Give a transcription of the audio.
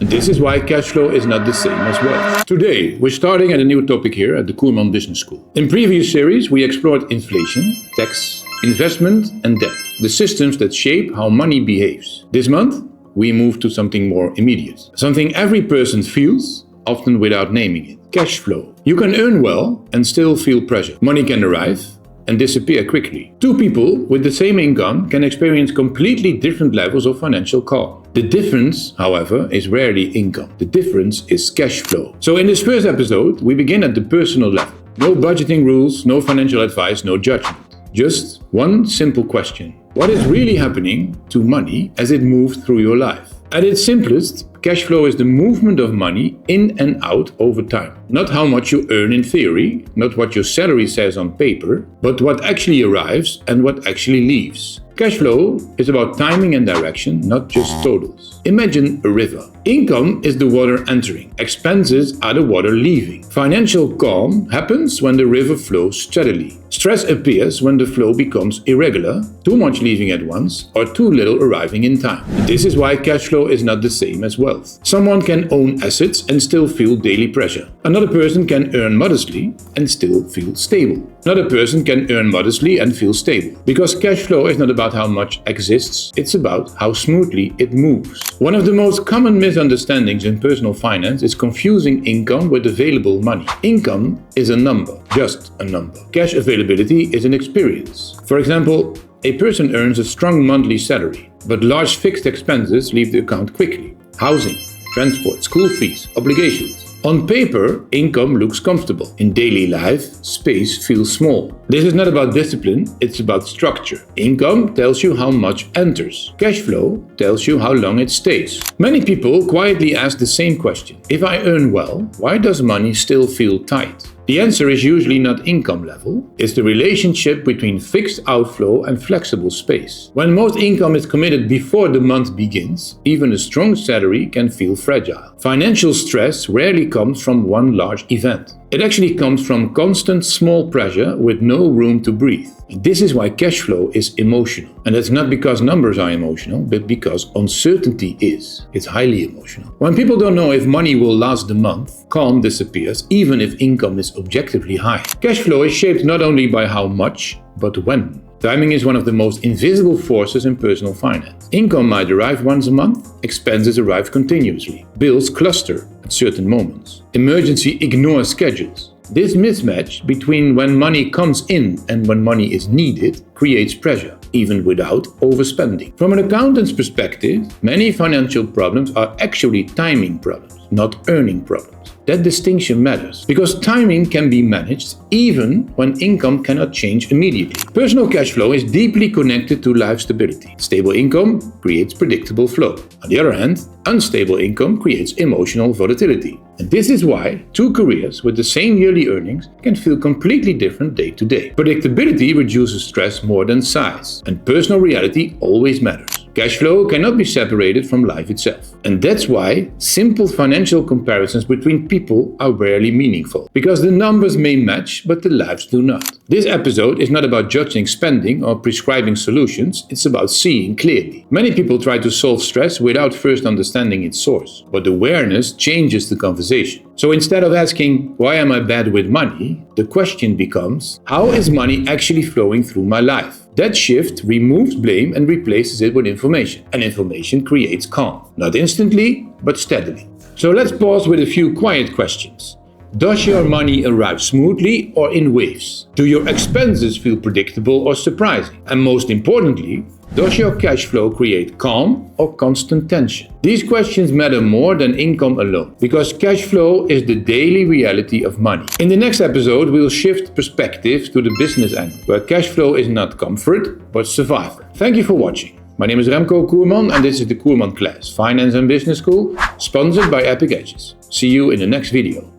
And this is why cash flow is not the same as wealth. Today, we're starting at a new topic here at the Coerman Business School. In previous series, we explored inflation, tax, investment and debt, the systems that shape how money behaves. This month, we move to something more immediate, something every person feels, often without naming it. Cash flow. You can earn well and still feel pressure. Money can arrive and disappear quickly. Two people with the same income can experience completely different levels of financial calm. The difference, however, is rarely income. The difference is cash flow. So in this first episode, we begin at the personal level. No budgeting rules, no financial advice, no judgment. Just one simple question. What is really happening to money as it moves through your life? At its simplest, cash flow is the movement of money in and out over time. Not how much you earn in theory, not what your salary says on paper, but what actually arrives and what actually leaves. Cash flow is about timing and direction, not just totals. Imagine a river. Income is the water entering. Expenses are the water leaving. Financial calm happens when the river flows steadily. Stress appears when the flow becomes irregular, too much leaving at once, or too little arriving in time. This is why cash flow is not the same as wealth. Someone can own assets and still feel daily pressure. Another person can earn modestly and still feel stable. Another person can earn modestly and feel stable. Because cash flow is not about how much exists, it's about how smoothly it moves. One of the most common misunderstandings in personal finance is confusing income with available money. Income is a number, just a number. Cash availability is an experience. For example, a person earns a strong monthly salary, but large fixed expenses leave the account quickly. Housing, transport, school fees, obligations. On paper, income looks comfortable. In daily life, space feels small. This is not about discipline, it's about structure. Income tells you how much enters. Cash flow tells you how long it stays. Many people quietly ask the same question. If I earn well, why does money still feel tight? The answer is usually not income level, it's the relationship between fixed outflow and flexible space. When most income is committed before the month begins, even a strong salary can feel fragile. Financial stress rarely comes from one large event. It actually comes from constant small pressure with no room to breathe. And this is why cash flow is emotional. And that's not because numbers are emotional, but because uncertainty is. It's highly emotional. When people don't know if money will last the month, calm disappears even if income is objectively high. Cash flow is shaped not only by how much, but when. Timing is one of the most invisible forces in personal finance. Income might arrive once a month, expenses arrive continuously. Bills cluster at certain moments. Emergency ignores schedules. This mismatch between when money comes in and when money is needed creates pressure, even without overspending. From an accountant's perspective, many financial problems are actually timing problems, not earning problems. That distinction matters because timing can be managed even when income cannot change immediately. Personal cash flow is deeply connected to life stability. Stable income creates predictable flow. On the other hand, unstable income creates emotional volatility. And this is why two careers with the same yearly earnings can feel completely different day to day. Predictability reduces stress more than size, and personal reality always matters. Cash flow cannot be separated from life itself. And that's why simple financial comparisons between people are rarely meaningful. Because the numbers may match, but the lives do not. This episode is not about judging spending or prescribing solutions, it's about seeing clearly. Many people try to solve stress without first understanding its source. But awareness changes the conversation. So instead of asking, why am I bad with money? The question becomes, how is money actually flowing through my life? That shift removes blame and replaces it with information. And information creates calm. Not instantly, but steadily. So let's pause with a few quiet questions. Does your money arrive smoothly or in waves? Do your expenses feel predictable or surprising? And most importantly, does your cash flow create calm or constant tension? These questions matter more than income alone, because cash flow is the daily reality of money. In the next episode, we'll shift perspective to the business angle, where cash flow is not comfort, but survival. Thank you for watching. My name is Remco Coerman, and this is the Coerman class, Finance and Business School, sponsored by Epic Edges. See you in the next video.